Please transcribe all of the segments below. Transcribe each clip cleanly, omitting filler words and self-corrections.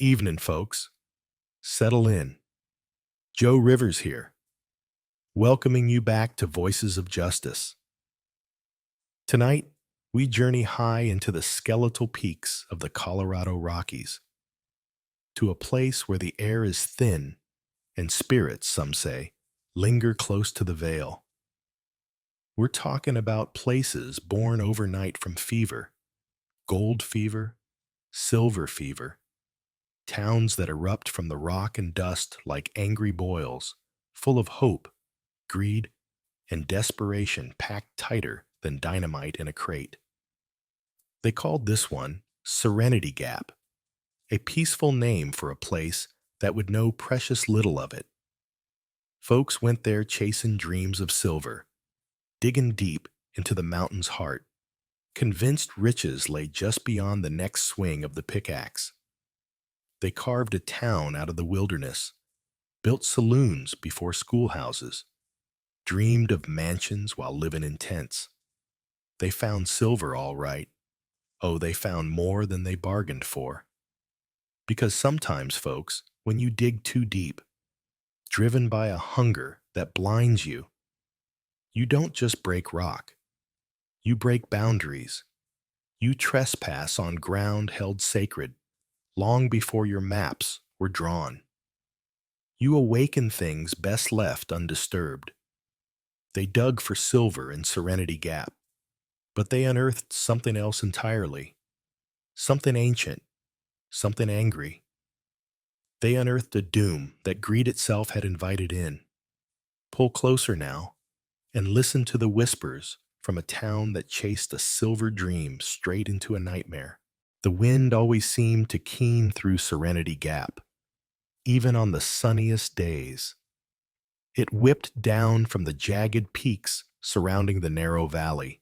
Evening, folks. Settle in. Joe Rivers here, welcoming you back to Voices of Justice. Tonight, we journey high into the skeletal peaks of the Colorado Rockies, to a place where the air is thin and spirits, some say, linger close to the veil. We're talking about places born overnight from fever, gold fever, silver fever, towns that erupt from the rock and dust like angry boils, full of hope, greed, and desperation packed tighter than dynamite in a crate. They called this one Serenity Gap, a peaceful name for a place that would know precious little of it. Folks went there chasing dreams of silver, digging deep into the mountain's heart, convinced riches lay just beyond the next swing of the pickaxe. They carved a town out of the wilderness, built saloons before schoolhouses, dreamed of mansions while living in tents. They found silver all right. Oh, they found more than they bargained for. Because sometimes, folks, when you dig too deep, driven by a hunger that blinds you, you don't just break rock. You break boundaries. You trespass on ground held sacred long before your maps were drawn. You awaken things best left undisturbed. They dug for silver in Serenity Gap, but they unearthed something else entirely, something ancient, something angry. They unearthed a doom that greed itself had invited in. Pull closer now and listen to the whispers from a town that chased a silver dream straight into a nightmare. The wind always seemed to keen through Serenity Gap, even on the sunniest days. It whipped down from the jagged peaks surrounding the narrow valley,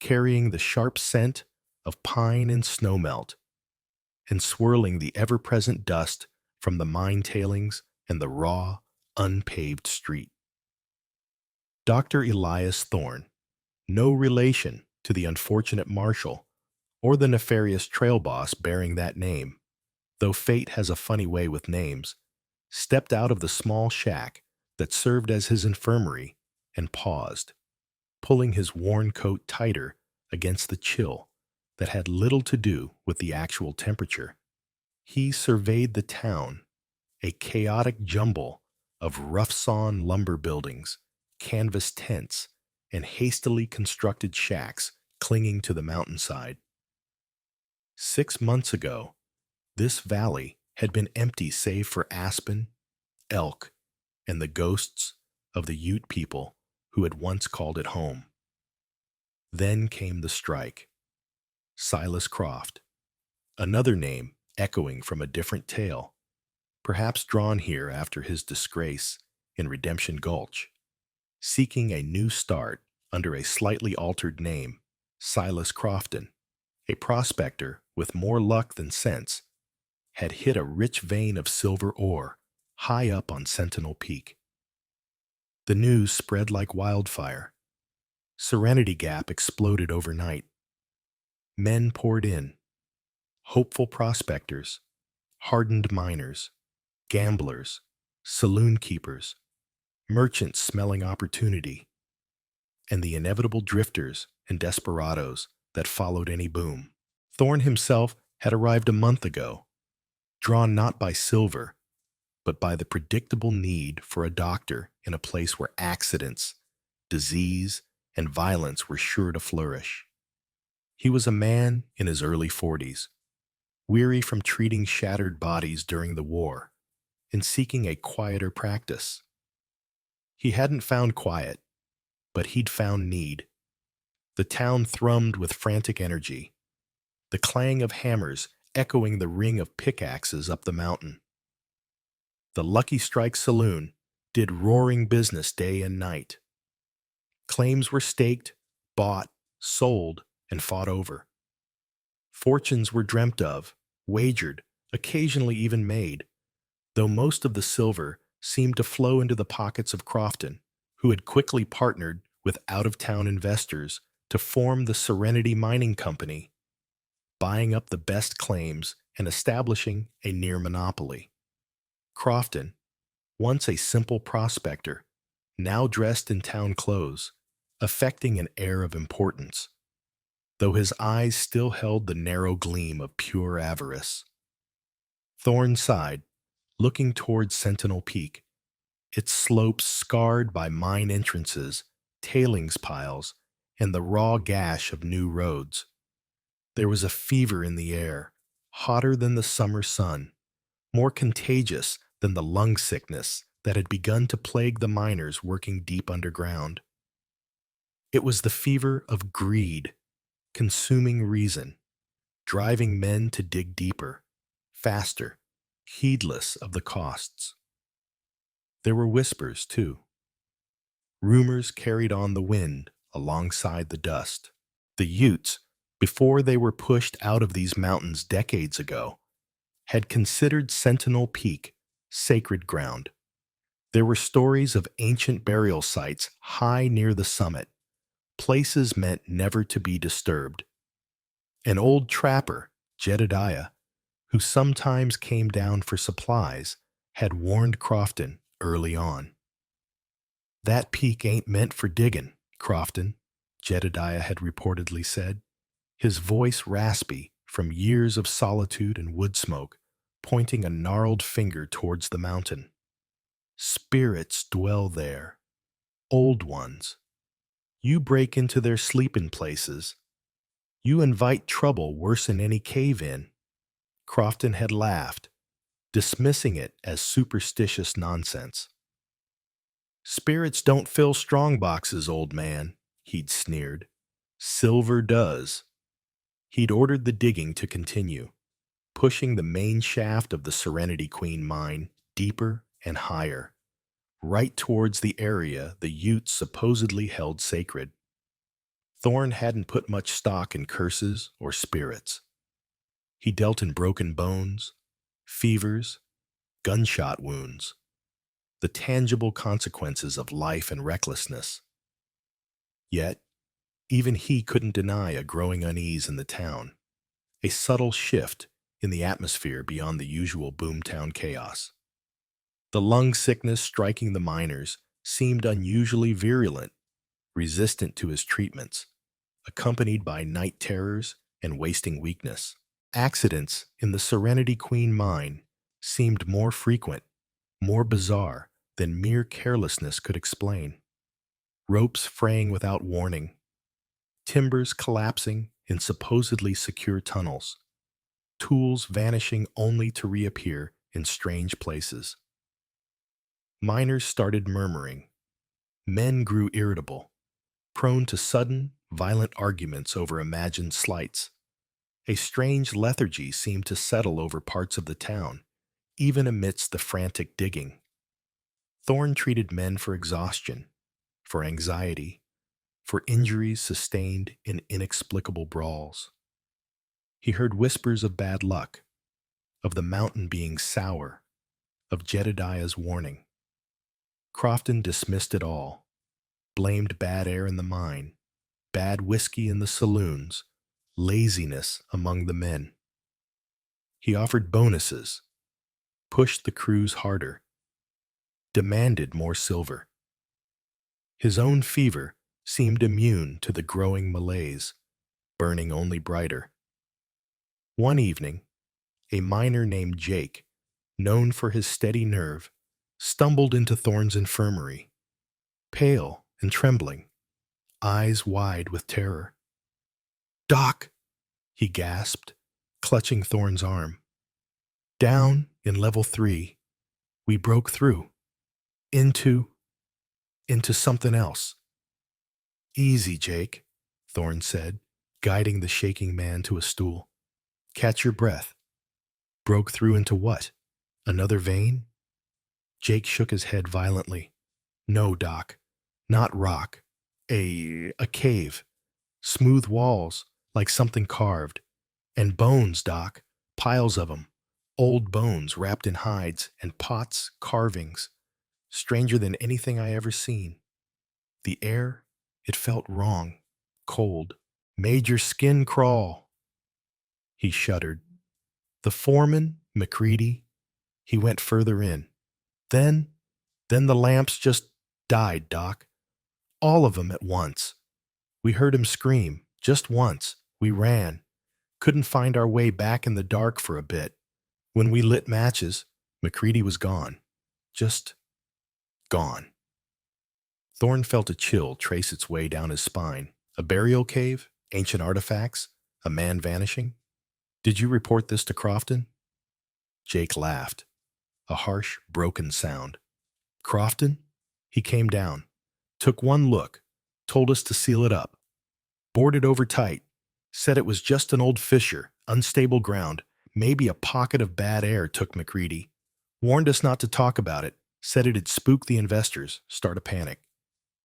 carrying the sharp scent of pine and snowmelt, and swirling the ever-present dust from the mine tailings and the raw, unpaved street. Dr. Elias Thorne, no relation to the unfortunate Marshall or the nefarious trail boss bearing that name, though fate has a funny way with names, stepped out of the small shack that served as his infirmary and paused, pulling his worn coat tighter against the chill that had little to do with the actual temperature. He surveyed the town, a chaotic jumble of rough-sawn lumber buildings, canvas tents, and hastily constructed shacks clinging to the mountainside. 6 months ago, this valley had been empty save for aspen, elk, and the ghosts of the Ute people who had once called it home. Then came the strike. Silas Croft, another name echoing from a different tale, perhaps drawn here after his disgrace in Redemption Gulch, seeking a new start under a slightly altered name, Silas Crofton, a prospector with more luck than sense, had hit a rich vein of silver ore high up on Sentinel Peak. The news spread like wildfire. Serenity Gap exploded overnight. Men poured in, hopeful prospectors, hardened miners, gamblers, saloon keepers, merchants smelling opportunity, and the inevitable drifters and desperados that followed any boom. Thorne himself had arrived a month ago, drawn not by silver, but by the predictable need for a doctor in a place where accidents, disease, and violence were sure to flourish. He was a man in his early 40s, weary from treating shattered bodies during the war and seeking a quieter practice. He hadn't found quiet, but he'd found need. The town thrummed with frantic energy, the clang of hammers echoing the ring of pickaxes up the mountain. The Lucky Strike Saloon did roaring business day and night. Claims were staked, bought, sold, and fought over. Fortunes were dreamt of, wagered, occasionally even made, though most of the silver seemed to flow into the pockets of Crofton, who had quickly partnered with out-of-town investors to form the Serenity Mining Company. buying up the best claims and establishing a near monopoly. Crofton, once a simple prospector, now dressed in town clothes, affecting an air of importance, though his eyes still held the narrow gleam of pure avarice. Thorne sighed, looking toward Sentinel Peak, its slopes scarred by mine entrances, tailings piles, and the raw gash of new roads. There was a fever in the air, hotter than the summer sun, more contagious than the lung sickness that had begun to plague the miners working deep underground. It was the fever of greed, consuming reason, driving men to dig deeper, faster, heedless of the costs. There were whispers, too. Rumors carried on the wind alongside the dust. The Utes, before they were pushed out of these mountains decades ago, had considered Sentinel Peak sacred ground. There were stories of ancient burial sites high near the summit, places meant never to be disturbed. An old trapper, Jedediah, who sometimes came down for supplies, had warned Crofton early on. "That peak ain't meant for digging, Crofton," Jedediah had reportedly said, his voice raspy from years of solitude and wood smoke, pointing a gnarled finger towards the mountain. "Spirits dwell there, old ones. You break into their sleeping places. You invite trouble worse than any cave-in." Crofton had laughed, dismissing it as superstitious nonsense. "Spirits don't fill strong boxes, old man," he'd sneered. "Silver does." He'd ordered the digging to continue, pushing the main shaft of the Serenity Queen mine deeper and higher, right towards the area the Utes supposedly held sacred. Thorne hadn't put much stock in curses or spirits. He dealt in broken bones, fevers, gunshot wounds, the tangible consequences of life and recklessness. Yet, even he couldn't deny a growing unease in the town, a subtle shift in the atmosphere beyond the usual boomtown chaos. The lung sickness striking the miners seemed unusually virulent, resistant to his treatments, accompanied by night terrors and wasting weakness. Accidents in the Serenity Queen mine seemed more frequent, more bizarre than mere carelessness could explain. Ropes fraying without warning, timbers collapsing in supposedly secure tunnels, tools vanishing only to reappear in strange places. Miners started murmuring. Men grew irritable, prone to sudden, violent arguments over imagined slights. A strange lethargy seemed to settle over parts of the town, even amidst the frantic digging. Thorne treated men for exhaustion, for anxiety, for injuries sustained in inexplicable brawls. He heard whispers of bad luck, of the mountain being sour, of Jedediah's warning. Crofton dismissed it all, blamed bad air in the mine, bad whiskey in the saloons, laziness among the men. He offered bonuses, pushed the crews harder, demanded more silver. His own fever seemed immune to the growing malaise, burning only brighter. One evening, a miner named Jake, known for his steady nerve, stumbled into Thorne's infirmary, pale and trembling, eyes wide with terror. "Doc," he gasped, clutching Thorne's arm. "Down in level 3, we broke through, into something else." "Easy, Jake," Thorne said, guiding the shaking man to a stool. "Catch your breath. Broke through into what? Another vein?" Jake shook his head violently. "No, Doc. Not rock. A cave. Smooth walls, like something carved. And bones, Doc. Piles of 'em. Old bones wrapped in hides and pots, carvings. Stranger than anything I ever seen. The air, it felt wrong, cold. Made your skin crawl." He shuddered. The foreman, McCready, he went further in. Then, then the lamps just died, Doc. All of them at once. We heard him scream, just once. We ran. Couldn't find our way back in the dark for a bit. When we lit matches, McCready was gone. Just gone. Thorne felt a chill trace its way down his spine. A burial cave? Ancient artifacts? A man vanishing? Did you report this to Crofton? Jake laughed. A harsh, broken sound. Crofton? He came down, took one look, told us to seal it up. Boarded over tight. Said it was just an old fissure, unstable ground, maybe a pocket of bad air took McCready. Warned us not to talk about it, said it'd spook the investors, start a panic.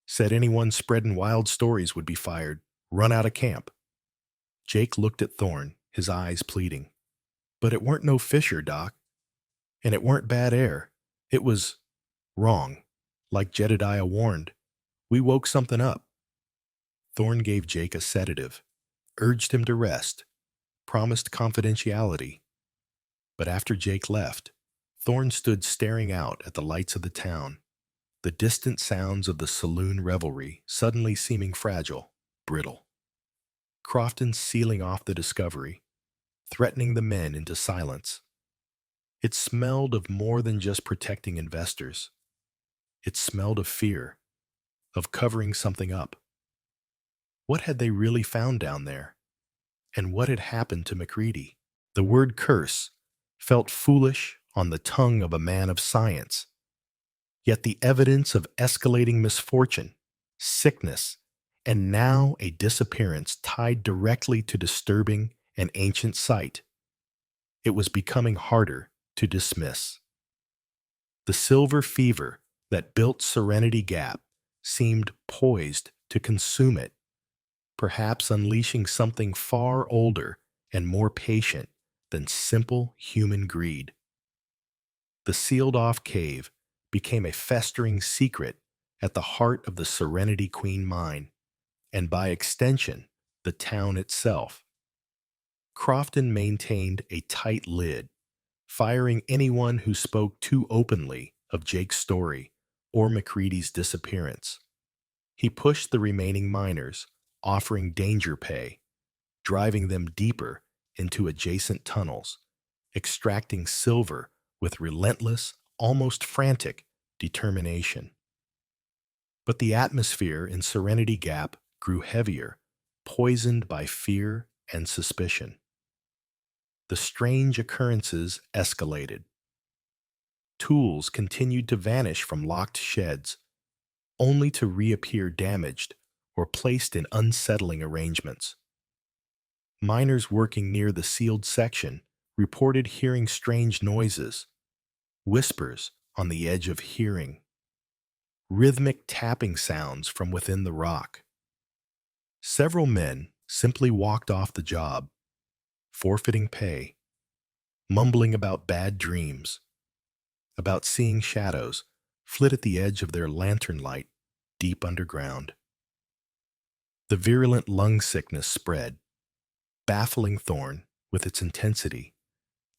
Said anyone spreading wild stories would be fired, run out of camp. Jake looked at Thorne, his eyes pleading. But it weren't no fissure, Doc. And it weren't bad air. It was wrong, like Jedediah warned. We woke something up. Thorne gave Jake a sedative, urged him to rest, promised confidentiality. But after Jake left, Thorne stood staring out at the lights of the town, the distant sounds of the saloon revelry suddenly seeming fragile, brittle. Crofton sealing off the discovery, threatening the men into silence. It smelled of more than just protecting investors. It smelled of fear, of covering something up. What had they really found down there? And what had happened to McCready? The word curse felt foolish on the tongue of a man of science. Yet the evidence of escalating misfortune, sickness, and now a disappearance tied directly to disturbing an ancient site. It was becoming harder to dismiss. The silver fever that built Serenity Gap seemed poised to consume it, perhaps unleashing something far older and more patient than simple human greed. The sealed-off cave became a festering secret at the heart of the Serenity Queen mine, and by extension, the town itself. Crofton maintained a tight lid, firing anyone who spoke too openly of Jake's story or McCready's disappearance. He pushed the remaining miners, offering danger pay, driving them deeper into adjacent tunnels, extracting silver with relentless, almost frantic determination. But the atmosphere in Serenity Gap grew heavier, poisoned by fear and suspicion. The strange occurrences escalated. Tools continued to vanish from locked sheds, only to reappear damaged or placed in unsettling arrangements. Miners working near the sealed section reported hearing strange noises, whispers on the edge of hearing, rhythmic tapping sounds from within the rock. Several men simply walked off the job, forfeiting pay, mumbling about bad dreams, about seeing shadows flit at the edge of their lantern light deep underground. The virulent lung sickness spread, baffling Thorne with its intensity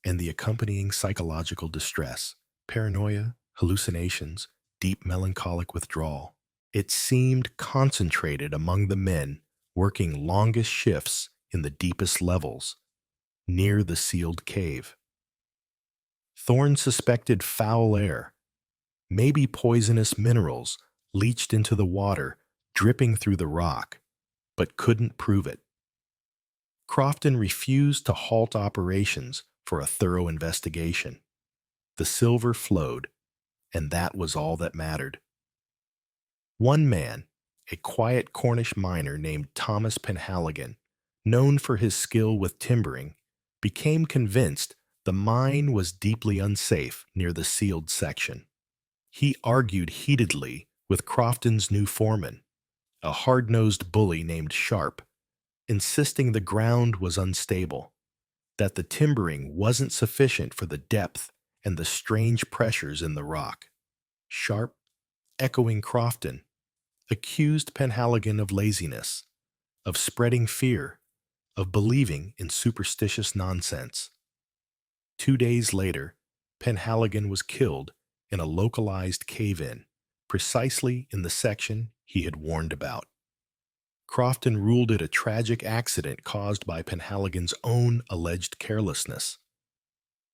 and the accompanying psychological distress, paranoia, hallucinations, deep melancholic withdrawal. It seemed concentrated among the men working longest shifts in the deepest levels, near the sealed cave. Thorne suspected foul air, maybe poisonous minerals leached into the water, dripping through the rock, but couldn't prove it. Crofton refused to halt operations for a thorough investigation. The silver flowed, and that was all that mattered. One man, a quiet Cornish miner named Thomas Penhaligon, known for his skill with timbering, became convinced the mine was deeply unsafe near the sealed section. He argued heatedly with Crofton's new foreman, a hard-nosed bully named Sharp, insisting the ground was unstable, that the timbering wasn't sufficient for the depth and the strange pressures in the rock. Sharp, echoing Crofton, accused Penhaligon of laziness, of spreading fear, of believing in superstitious nonsense. 2 days later, Penhaligon was killed in a localized cave-in, precisely in the section he had warned about. Crofton ruled it a tragic accident caused by Penhaligon's own alleged carelessness.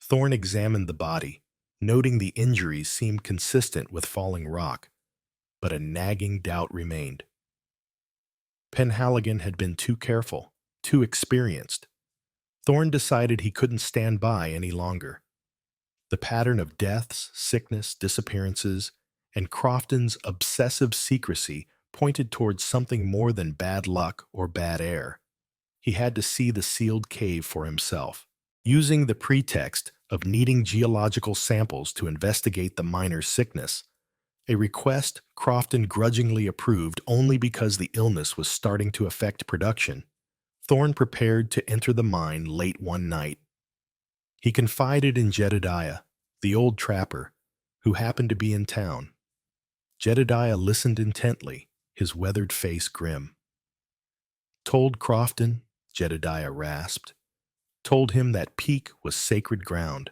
Thorne examined the body, noting the injuries seemed consistent with falling rock, but a nagging doubt remained. Penhaligon had been too careful, too experienced. Thorne decided he couldn't stand by any longer. The pattern of deaths, sickness, disappearances, and Crofton's obsessive secrecy pointed towards something more than bad luck or bad air. He had to see the sealed cave for himself. Using the pretext of needing geological samples to investigate the miner's sickness, a request Crofton grudgingly approved only because the illness was starting to affect production, Thorne prepared to enter the mine late one night. He confided in Jedediah, the old trapper, who happened to be in town. Jedediah listened intently, his weathered face grim. "Told Crofton," Jedediah rasped, "told him that peak was sacred ground,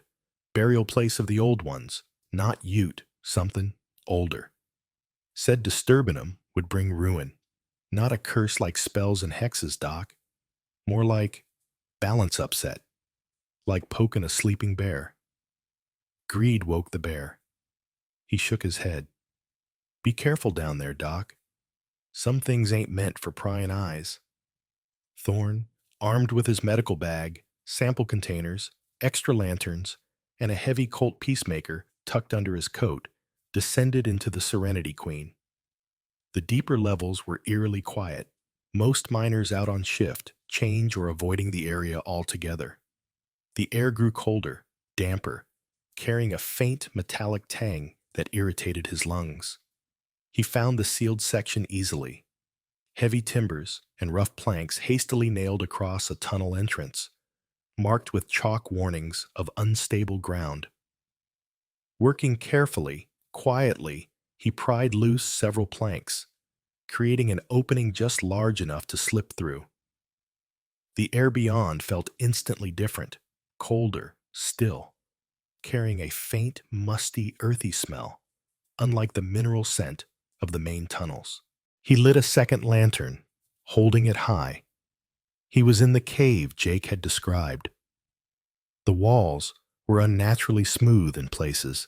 burial place of the old ones, not Ute, something older. Said disturbing 'em would bring ruin. Not a curse like spells and hexes, Doc. More like balance upset, like poking a sleeping bear." Greed woke the bear. He shook his head. "Be careful down there, Doc. Some things ain't meant for prying eyes." Thorne, armed with his medical bag, sample containers, extra lanterns, and a heavy Colt peacemaker tucked under his coat, descended into the Serenity Queen. The deeper levels were eerily quiet, most miners out on shift, change or avoiding the area altogether. The air grew colder, damper, carrying a faint metallic tang that irritated his lungs. He found the sealed section easily. Heavy timbers and rough planks hastily nailed across a tunnel entrance, marked with chalk warnings of unstable ground. Working carefully, quietly, he pried loose several planks, creating an opening just large enough to slip through. The air beyond felt instantly different, colder, still, carrying a faint, musty, earthy smell, unlike the mineral scent of the main tunnels. He lit a second lantern, holding it high. He was in the cave Jake had described. The walls were unnaturally smooth in places,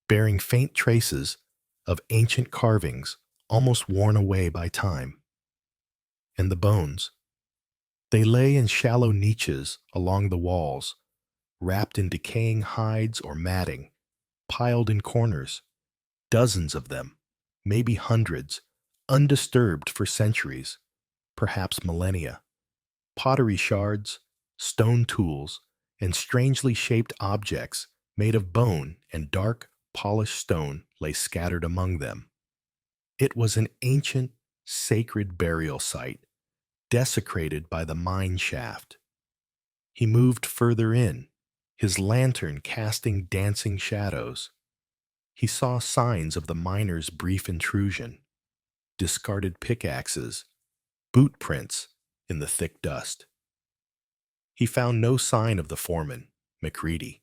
bearing faint traces of ancient carvings almost worn away by time. And the bones. They lay in shallow niches along the walls, wrapped in decaying hides or matting, piled in corners. Dozens of them, maybe hundreds, undisturbed for centuries, perhaps millennia. Pottery shards, stone tools, and strangely shaped objects made of bone and dark, polished stone lay scattered among them. It was an ancient, sacred burial site, desecrated by the mine shaft. He moved further in, his lantern casting dancing shadows. He saw signs of the miners' brief intrusion: discarded pickaxes, boot prints in the thick dust. He found no sign of the foreman, McCready,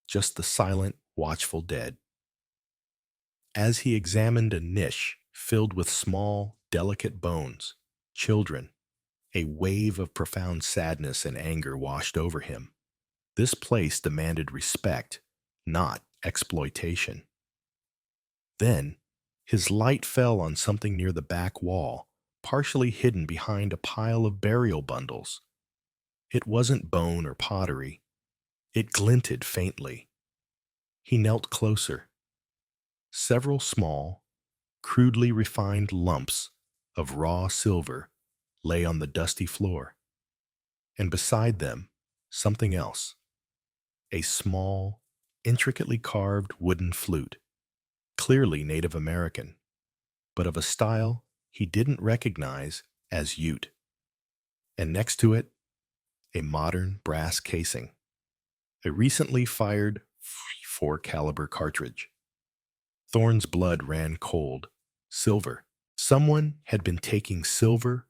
just the silent, watchful dead. As he examined a niche filled with small, delicate bones, children, a wave of profound sadness and anger washed over him. This place demanded respect, not exploitation. Then, his light fell on something near the back wall, partially hidden behind a pile of burial bundles. It wasn't bone or pottery. It glinted faintly. He knelt closer. Several small, crudely refined lumps of raw silver lay on the dusty floor, and beside them, something else. A small, intricately carved wooden flute, clearly Native American, but of a style he didn't recognize as Ute. And next to it, a modern brass casing, a recently fired .44 caliber cartridge. Thorne's blood ran cold. Silver. Someone had been taking silver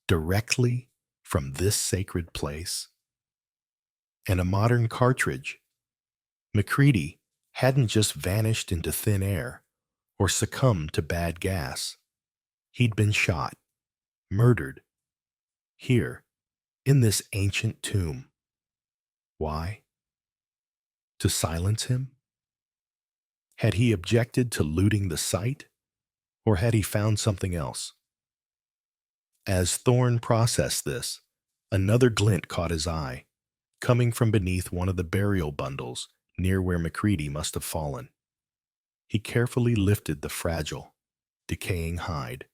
directly from this sacred place? And a modern cartridge. MacReady hadn't just vanished into thin air or succumbed to bad gas. He'd been shot, murdered, here, in this ancient tomb. Why? To silence him? Had he objected to looting the site, or had he found something else? As Thorne processed this, another glint caught his eye, coming from beneath one of the burial bundles near where MacReady must have fallen. He carefully lifted the fragile, decaying hide.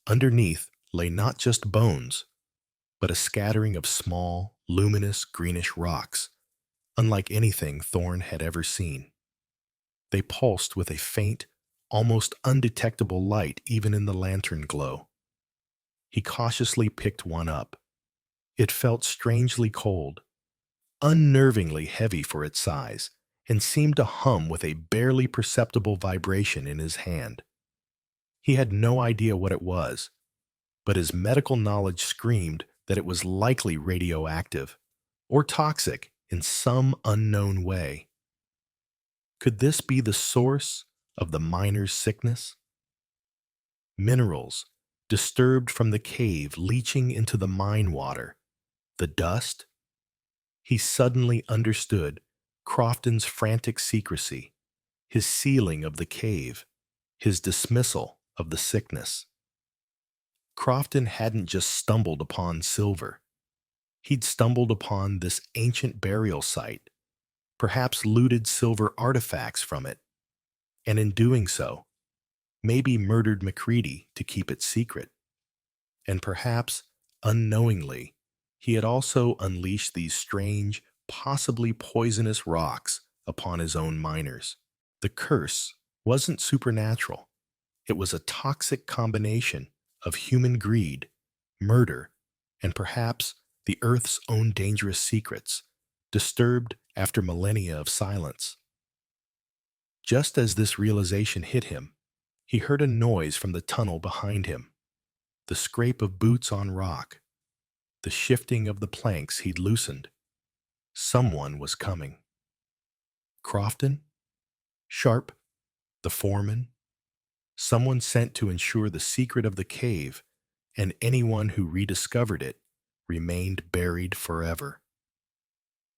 Underneath lay not just bones, but a scattering of small, luminous greenish rocks, unlike anything Thorne had ever seen. They pulsed with a faint, almost undetectable light even in the lantern glow. He cautiously picked one up. It felt strangely cold, unnervingly heavy for its size, and seemed to hum with a barely perceptible vibration in his hand. He had no idea what it was, but his medical knowledge screamed that it was likely radioactive or toxic in some unknown way. Could this be the source of the miner's sickness? Minerals, disturbed from the cave leaching into the mine water, the dust? He suddenly understood Crofton's frantic secrecy, his sealing of the cave, his dismissal of the sickness. Crofton hadn't just stumbled upon silver. He'd stumbled upon this ancient burial site, perhaps looted silver artifacts from it, and in doing so, maybe murdered MacReady to keep it secret. And perhaps, unknowingly, he had also unleashed these strange, possibly poisonous rocks upon his own miners. The curse wasn't supernatural. It was a toxic combination of human greed, murder, and perhaps the Earth's own dangerous secrets, disturbed after millennia of silence. Just as this realization hit him, he heard a noise from the tunnel behind him, the scrape of boots on rock, the shifting of the planks he'd loosened. Someone was coming. Crofton? Sharp? The foreman? Someone sent to ensure the secret of the cave and anyone who rediscovered it remained buried forever.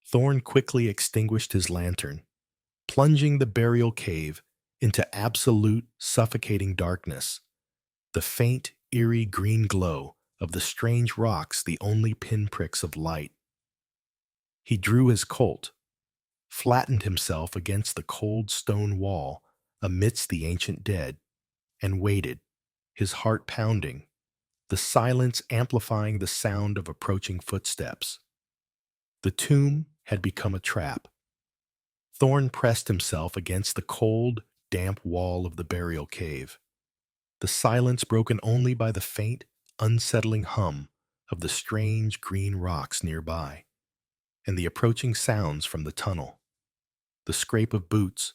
Thorne quickly extinguished his lantern, plunging the burial cave into absolute, suffocating darkness, the faint, eerie green glow of the strange rocks the only pinpricks of light. He drew his Colt, flattened himself against the cold stone wall amidst the ancient dead, and waited, his heart pounding, the silence amplifying the sound of approaching footsteps. The tomb had become a trap. Thorne pressed himself against the cold, damp wall of the burial cave, the silence broken only by the faint, unsettling hum of the strange green rocks nearby, and the approaching sounds from the tunnel, the scrape of boots,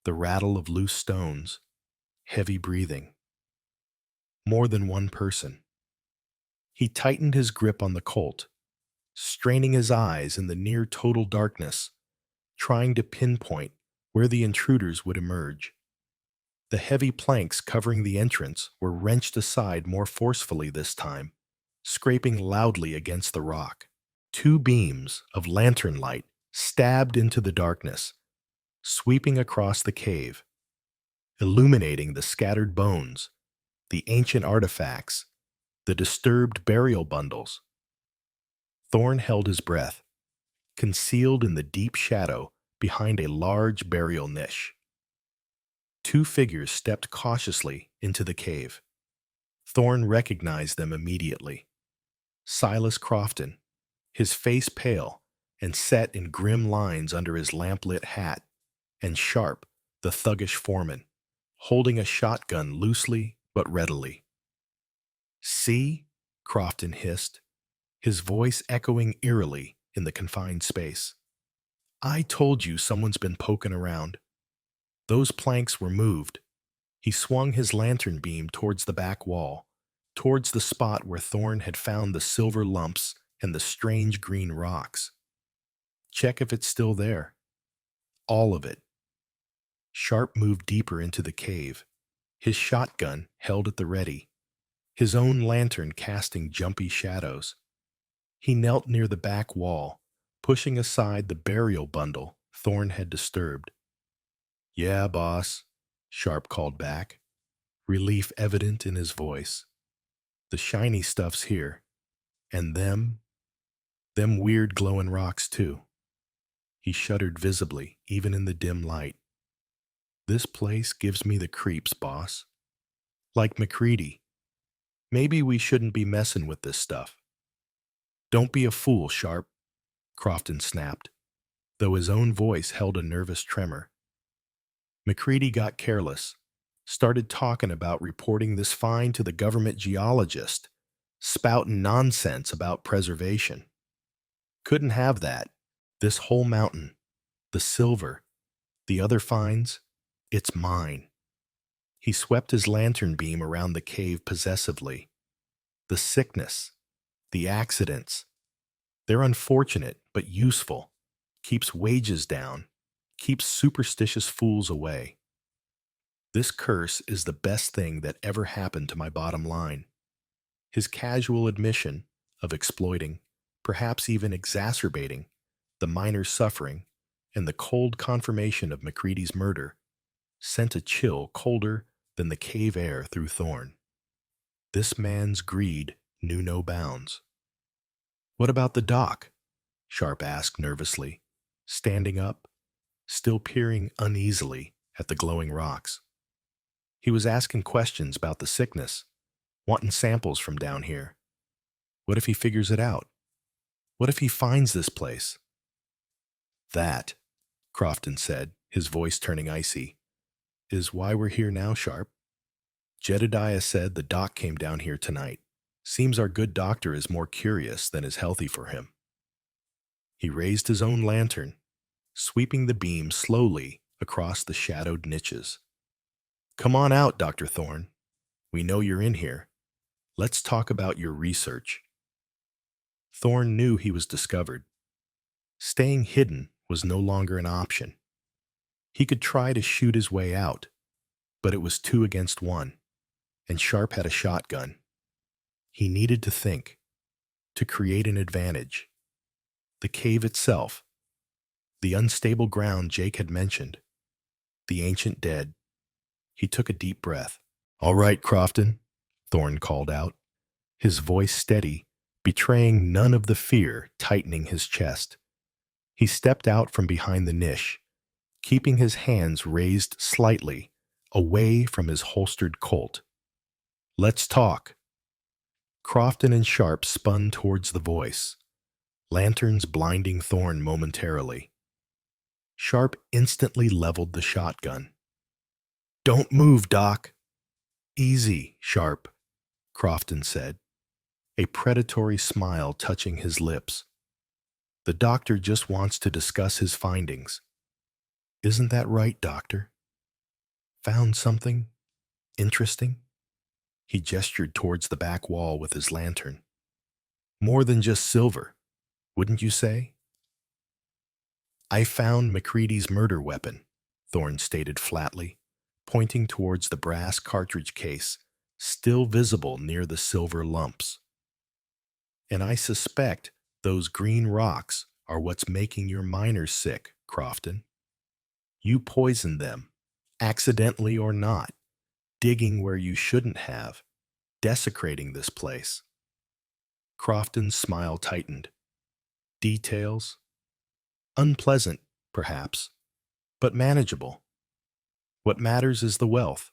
the rattle of loose stones, heavy breathing. More than one person. He tightened his grip on the Colt, straining his eyes in the near-total darkness, trying to pinpoint where the intruders would emerge. The heavy planks covering the entrance were wrenched aside more forcefully this time, scraping loudly against the rock. Two beams of lantern light stabbed into the darkness, sweeping across the cave, illuminating the scattered bones, the ancient artifacts, the disturbed burial bundles. Thorne held his breath, concealed in the deep shadow behind a large burial niche. Two figures stepped cautiously into the cave. Thorne recognized them immediately. Silas Crofton, his face pale and set in grim lines under his lamplit hat, and Sharp, the thuggish foreman, holding a shotgun loosely but readily. "See?" Crofton hissed, his voice echoing eerily in the confined space. "I told you someone's been poking around. Those planks were moved." He swung his lantern beam towards the back wall, towards the spot where Thorn had found the silver lumps and the strange green rocks. Check if it's still there. All of it. Sharp moved deeper into the cave, his shotgun held at the ready, his own lantern casting jumpy shadows. He knelt near the back wall, pushing aside the burial bundle Thorn had disturbed. "Yeah, boss," Sharp called back, relief evident in his voice. "The shiny stuff's here. And them weird glowing rocks too." He shuddered visibly, even in the dim light. "This place gives me the creeps, boss. Like McCready. Maybe we shouldn't be messing with this stuff." "Don't be a fool, Sharp," Crofton snapped, though his own voice held a nervous tremor. McCready got careless, started talking about reporting this find to the government geologist, spouting nonsense about preservation. Couldn't have that. This whole mountain, the silver, the other finds, it's mine. He swept his lantern beam around the cave possessively. The sickness, the accidents, they're unfortunate but useful, keeps wages down, keeps superstitious fools away. This curse is the best thing that ever happened to my bottom line. His casual admission of exploiting, perhaps even exacerbating, the miner's suffering and the cold confirmation of McCready's murder sent a chill colder than the cave air through Thorn. This man's greed knew no bounds. "What about the doc?" Sharp asked nervously, standing up, still peering uneasily at the glowing rocks. He was asking questions about the sickness, wanting samples from down here. What if he figures it out? What if he finds this place? "That," Crofton said, his voice turning icy, "is why we're here now, Sharp. Jedediah said the doc came down here tonight. Seems our good doctor is more curious than is healthy for him." He raised his own lantern, sweeping the beam slowly across the shadowed niches. "Come on out, Dr. Thorn. We know you're in here. Let's talk about your research." Thorn knew he was discovered. Staying hidden was no longer an option. He could try to shoot his way out, but it was 2 against 1, and Sharp had a shotgun. He needed to think, to create an advantage. The cave itself, the unstable ground Jake had mentioned, the ancient dead. He took a deep breath. "All right, Crofton," Thorn called out, his voice steady, betraying none of the fear tightening his chest. He stepped out from behind the niche, keeping his hands raised slightly, away from his holstered Colt. "Let's talk." Crofton and Sharp spun towards the voice, lanterns blinding Thorn momentarily. Sharp instantly leveled the shotgun. "Don't move, Doc." "Easy, Sharp," Crofton said, a predatory smile touching his lips. "The doctor just wants to discuss his findings." "Isn't that right, Doctor? Found something interesting?" He gestured towards the back wall with his lantern. "More than just silver, wouldn't you say?" "I found McCready's murder weapon," Thorn stated flatly, pointing towards the brass cartridge case, still visible near the silver lumps. "And I suspect those green rocks are what's making your miners sick, Crofton. You poisoned them, accidentally or not, digging where you shouldn't have, desecrating this place." Crofton's smile tightened. "Details? Unpleasant, perhaps, but manageable. What matters is the wealth.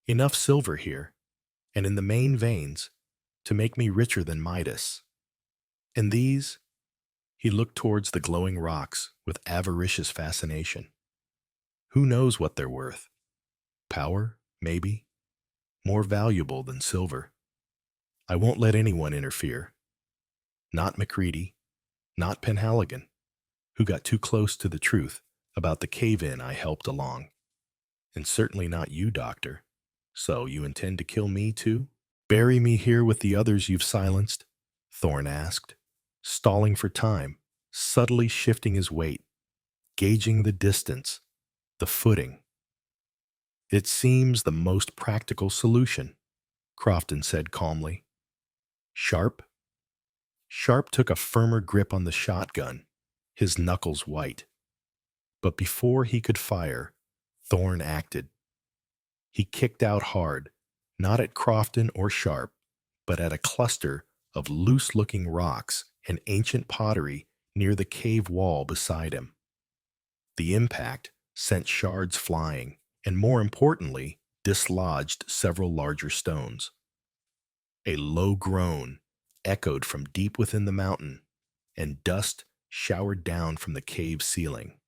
Enough silver here, and in the main veins, to make me richer than Midas. And these," he looked towards the glowing rocks with avaricious fascination. "Who knows what they're worth? Power, maybe? More valuable than silver. I won't let anyone interfere. Not McCready, not Penhaligon, who got too close to the truth about the cave-in I helped along. And certainly not you, Doctor. So you intend to kill me too?" Bury me here with the others you've silenced? Thorn asked, stalling for time, subtly shifting his weight, gauging the distance, the footing. It seems the most practical solution, Crofton said calmly. Sharp? Sharp took a firmer grip on the shotgun, his knuckles white. But before he could fire, Thorn acted. He kicked out hard, not at Crofton or Sharp, but at a cluster of loose-looking rocks and ancient pottery near the cave wall beside him. The impact sent shards flying, and more importantly, dislodged several larger stones. A low groan echoed from deep within the mountain, and dust showered down from the cave ceiling.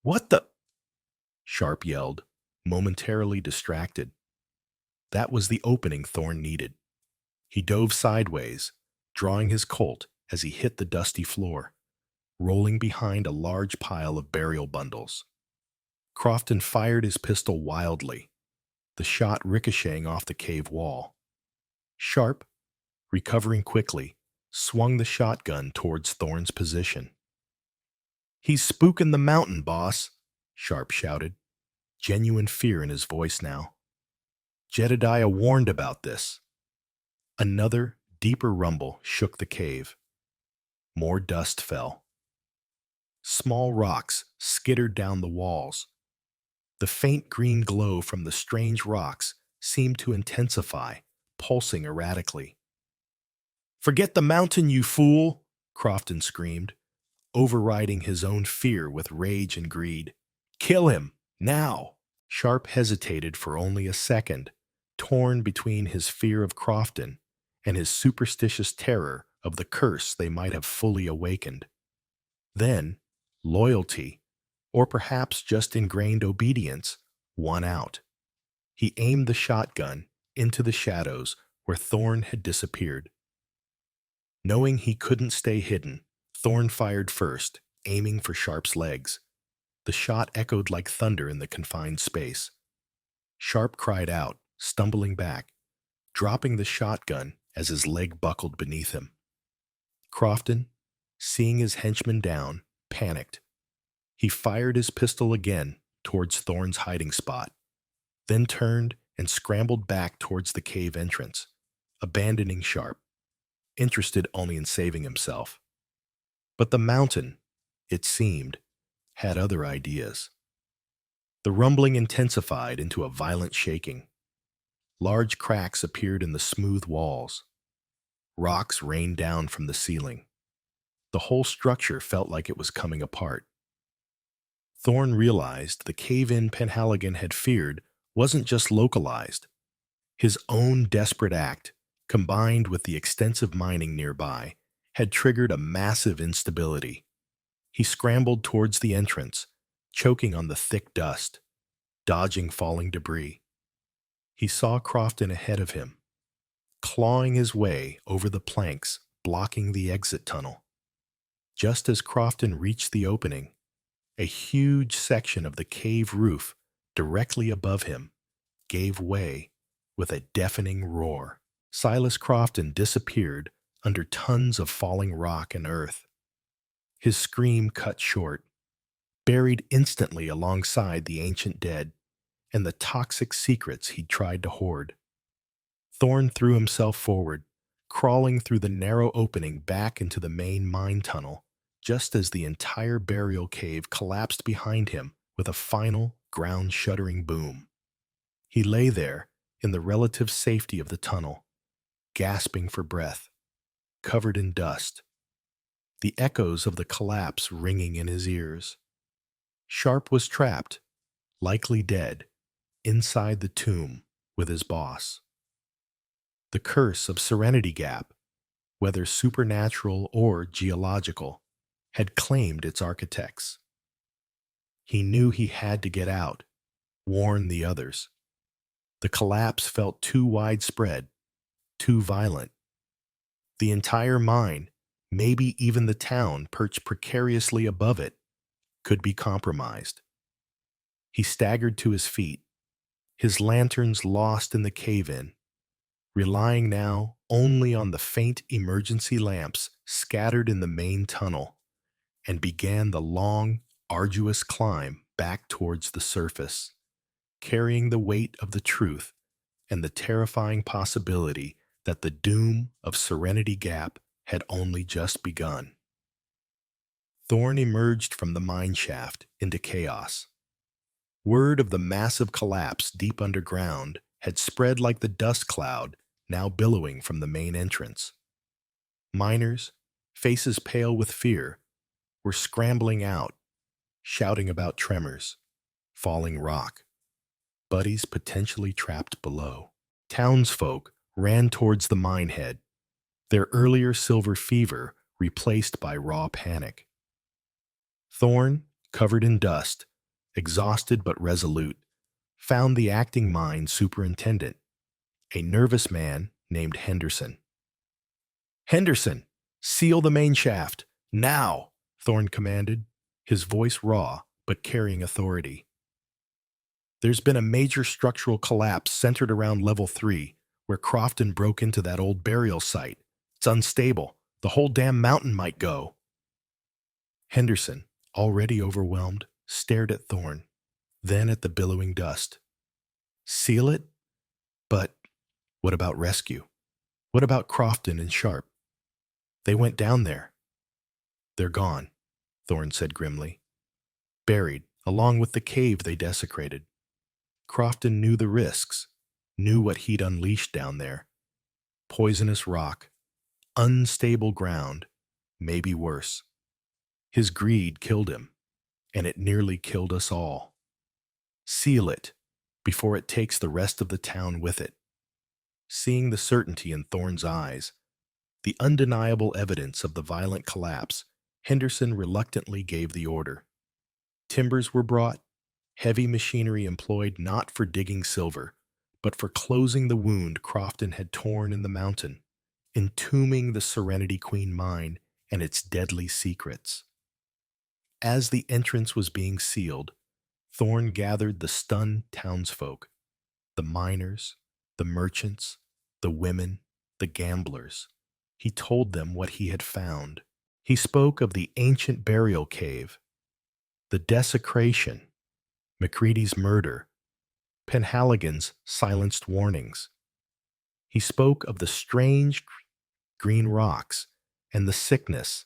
"What the?" Sharp yelled, momentarily distracted. That was the opening Thorn needed. He dove sideways, drawing his Colt as he hit the dusty floor, rolling behind a large pile of burial bundles. Crofton fired his pistol wildly, the shot ricocheting off the cave wall. Sharp, recovering quickly, swung the shotgun towards Thorn's position. "He's spooking the mountain, boss," Sharp shouted, genuine fear in his voice now. "Jedediah warned about this." Another, deeper rumble shook the cave. More dust fell. Small rocks skittered down the walls. The faint green glow from the strange rocks seemed to intensify, pulsing erratically. "Forget the mountain, you fool!" Crofton screamed, overriding his own fear with rage and greed. "Kill him, now!" Sharp hesitated for only a second, torn between his fear of Crofton and his superstitious terror of the curse they might have fully awakened. Then, loyalty, or perhaps just ingrained obedience, won out. He aimed the shotgun into the shadows where Thorn had disappeared. Knowing he couldn't stay hidden, Thorn fired first, aiming for Sharp's legs. The shot echoed like thunder in the confined space. Sharp cried out, stumbling back, dropping the shotgun as his leg buckled beneath him. Crofton, seeing his henchman down, panicked. He fired his pistol again towards Thorn's hiding spot, then turned and scrambled back towards the cave entrance, abandoning Sharp, interested only in saving himself. But the mountain, it seemed, had other ideas. The rumbling intensified into a violent shaking. Large cracks appeared in the smooth walls. Rocks rained down from the ceiling. The whole structure felt like it was coming apart. Thorn realized the cave-in Penhaligon had feared wasn't just localized. His own desperate act, combined with the extensive mining nearby, had triggered a massive instability. He scrambled towards the entrance, choking on the thick dust, dodging falling debris. He saw Crofton ahead of him, clawing his way over the planks blocking the exit tunnel. Just as Crofton reached the opening, a huge section of the cave roof directly above him gave way with a deafening roar. Silas Crofton disappeared under tons of falling rock and earth. His scream cut short, buried instantly alongside the ancient dead and the toxic secrets he'd tried to hoard. Thorn threw himself forward, crawling through the narrow opening back into the main mine tunnel, just as the entire burial cave collapsed behind him with a final, ground-shuddering boom. He lay there in the relative safety of the tunnel, gasping for breath, covered in dust, the echoes of the collapse ringing in his ears. Sharp was trapped, likely dead, inside the tomb with his boss. The curse of Serenity Gap, whether supernatural or geological, had claimed its architects. He knew he had to get out, warn the others. The collapse felt too widespread, too violent. The entire mine, maybe even the town perched precariously above it, could be compromised. He staggered to his feet, his lanterns lost in the cave-in, relying now only on the faint emergency lamps scattered in the main tunnel, and began the long, arduous climb back towards the surface, carrying the weight of the truth and the terrifying possibility that the doom of Serenity Gap had only just begun. Thorn emerged from the mine shaft into chaos. Word of the massive collapse deep underground had spread like the dust cloud now billowing from the main entrance. Miners, faces pale with fear, were scrambling out, shouting about tremors, falling rock, buddies potentially trapped below. Townsfolk ran towards the mine head, their earlier silver fever replaced by raw panic. Thorn, covered in dust, exhausted but resolute, found the acting mine superintendent, a nervous man named Henderson. "Henderson, seal the main shaft, now!" Thorn commanded, his voice raw but carrying authority. "There's been a major structural collapse centered around level 3, where Crofton broke into that old burial site. It's unstable. The whole damn mountain might go." Henderson, already overwhelmed, stared at Thorn, then at the billowing dust. "Seal it? But what about rescue? What about Crofton and Sharp? They went down there." "They're gone," Thorn said grimly. "Buried, along with the cave they desecrated. Crofton knew the risks, knew what he'd unleashed down there. Poisonous rock, unstable ground, maybe worse. His greed killed him, and it nearly killed us all. Seal it before it takes the rest of the town with it." Seeing the certainty in Thorn's eyes, the undeniable evidence of the violent collapse, Henderson reluctantly gave the order. Timbers were brought, heavy machinery employed not for digging silver, but for closing the wound Crofton had torn in the mountain, entombing the Serenity Queen mine and its deadly secrets. As the entrance was being sealed, Thorn gathered the stunned townsfolk, the miners, the merchants, the women, the gamblers. He told them what he had found. He spoke of the ancient burial cave, the desecration, Macready's murder, Penhaligon's silenced warnings. He spoke of the strange green rocks and the sickness,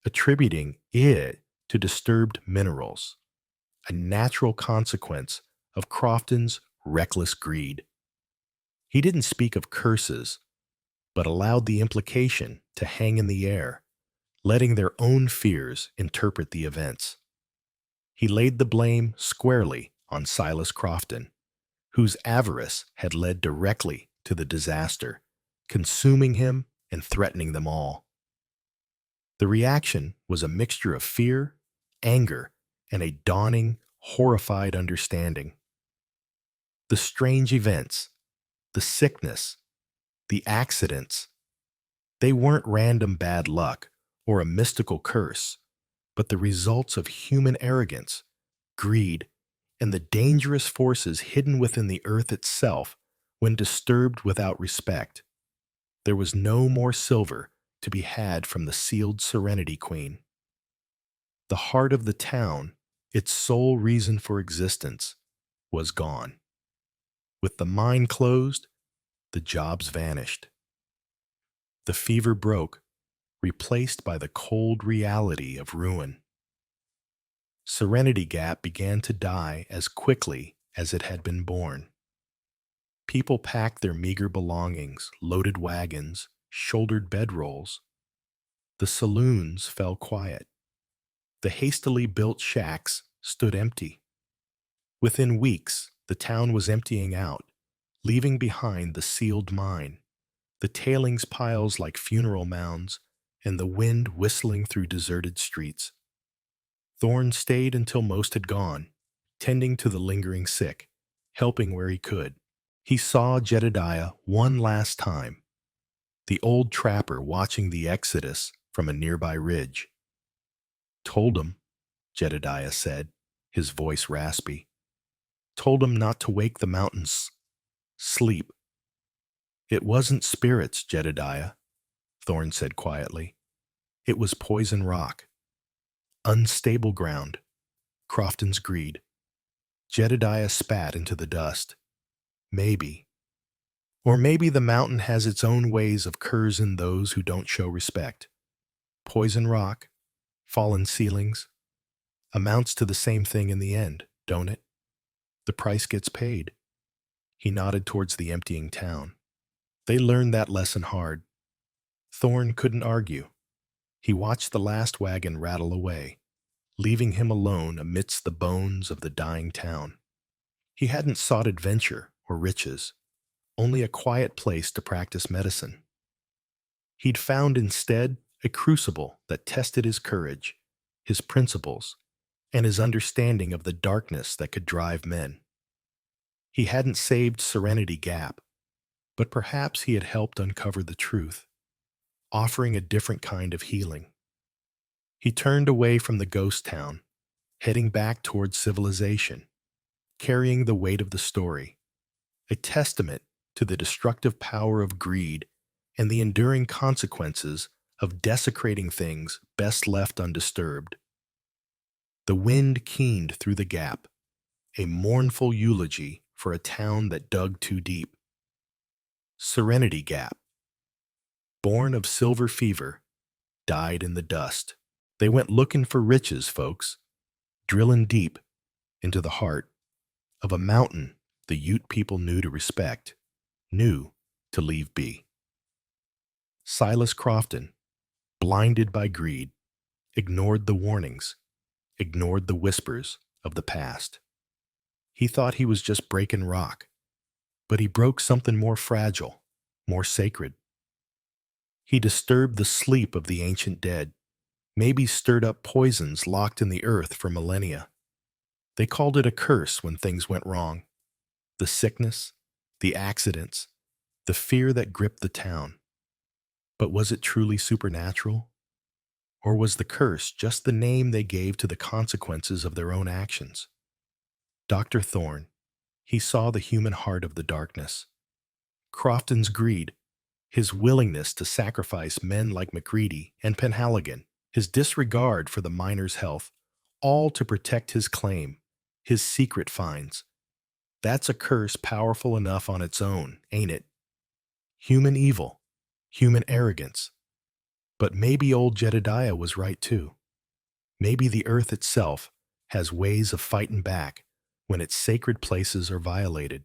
attributing it to disturbed minerals, a natural consequence of Crofton's reckless greed. He didn't speak of curses, but allowed the implication to hang in the air, letting their own fears interpret the events. He laid the blame squarely on Silas Crofton, whose avarice had led directly to the disaster, consuming him and threatening them all. The reaction was a mixture of fear, anger, and a dawning, horrified understanding. The strange events, the sickness, the accidents, they weren't random bad luck or a mystical curse, but the results of human arrogance, greed, and the dangerous forces hidden within the earth itself when disturbed without respect. There was no more silver to be had from the sealed Serenity Queen. The heart of the town, its sole reason for existence, was gone. With the mine closed, the jobs vanished. The fever broke, replaced by the cold reality of ruin. Serenity Gap began to die as quickly as it had been born. People packed their meager belongings, loaded wagons, shouldered bedrolls. The saloons fell quiet. The hastily built shacks stood empty. Within weeks, the town was emptying out, leaving behind the sealed mine, the tailings piles like funeral mounds, and the wind whistling through deserted streets. Thorn stayed until most had gone, tending to the lingering sick, helping where he could. He saw Jedediah one last time, the old trapper watching the exodus from a nearby ridge. "Told him," Jedediah said, his voice raspy. "Told him not to wake the mountains. Sleep. It wasn't spirits, Jedediah, Thorn said quietly. It was poison rock, unstable ground, Crofton's greed. Jedediah spat into the dust. Maybe. Or maybe the mountain has its own ways of cursing those who don't show respect. Poison rock, fallen ceilings, amounts to the same thing in the end, don't it? The price gets paid. He nodded towards the emptying town. They learned that lesson hard. Thorn couldn't argue. He watched the last wagon rattle away, leaving him alone amidst the bones of the dying town. He hadn't sought adventure or riches, only a quiet place to practice medicine. He'd found instead a crucible that tested his courage, his principles, and his understanding of the darkness that could drive men. He hadn't saved Serenity Gap, but perhaps he had helped uncover the truth, offering a different kind of healing. He turned away from the ghost town, heading back towards civilization, carrying the weight of the story, a testament to the destructive power of greed and the enduring consequences of desecrating things best left undisturbed. The wind keened through the gap, a mournful eulogy for a town that dug too deep. Serenity Gap, born of silver fever, died in the dust. They went looking for riches, folks, drilling deep into the heart of a mountain the Ute people knew to respect, knew to leave be. Silas Crofton, blinded by greed, ignored the warnings, ignored the whispers of the past. He thought he was just breaking rock, but he broke something more fragile, more sacred. He disturbed the sleep of the ancient dead, maybe stirred up poisons locked in the earth for millennia. They called it a curse when things went wrong. The sickness, the accidents, the fear that gripped the town. But was it truly supernatural? Or was the curse just the name they gave to the consequences of their own actions? Dr. Thorne, he saw the human heart of the darkness. Crofton's greed, his willingness to sacrifice men like McCready and Penhaligon, his disregard for the miner's health, all to protect his claim, his secret finds. That's a curse powerful enough on its own, ain't it? Human evil, human arrogance. But maybe old Jedediah was right too. Maybe the earth itself has ways of fighting back when its sacred places are violated,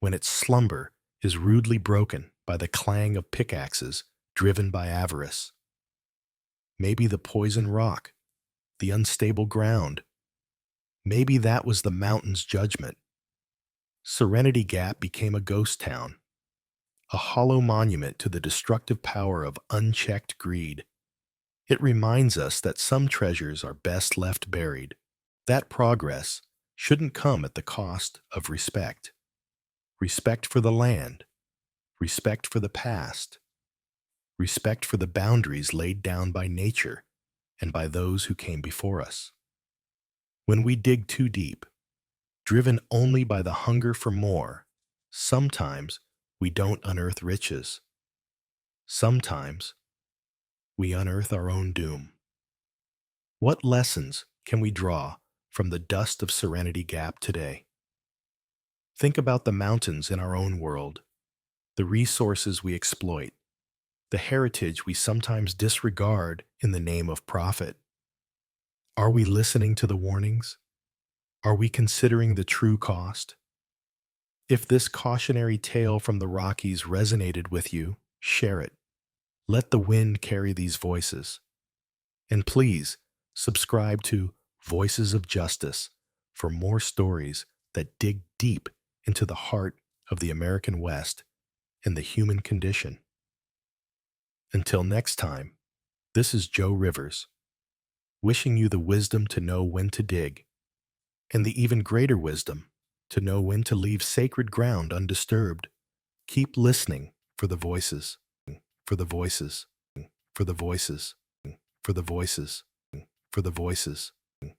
when its slumber is rudely broken by the clang of pickaxes driven by avarice. Maybe the poison rock, the unstable ground, maybe that was the mountain's judgment. Serenity Gap became a ghost town, a hollow monument to the destructive power of unchecked greed. It reminds us that some treasures are best left buried. That progress shouldn't come at the cost of respect. Respect for the land, respect for the past, respect for the boundaries laid down by nature and by those who came before us. When we dig too deep, driven only by the hunger for more, sometimes we don't unearth riches. Sometimes we unearth our own doom. What lessons can we draw from the dust of Serenity Gap today? Think about the mountains in our own world, the resources we exploit, the heritage we sometimes disregard in the name of profit. Are we listening to the warnings? Are we considering the true cost? If this cautionary tale from the Rockies resonated with you, share it. Let the wind carry these voices. And please, subscribe to Voices of Justice for more stories that dig deep into the heart of the American West and the human condition. Until next time, this is Joe Rivers, wishing you the wisdom to know when to dig, and the even greater wisdom to know when to leave sacred ground undisturbed. Keep listening for the voices, for the voices, for the voices, for the voices, for the voices.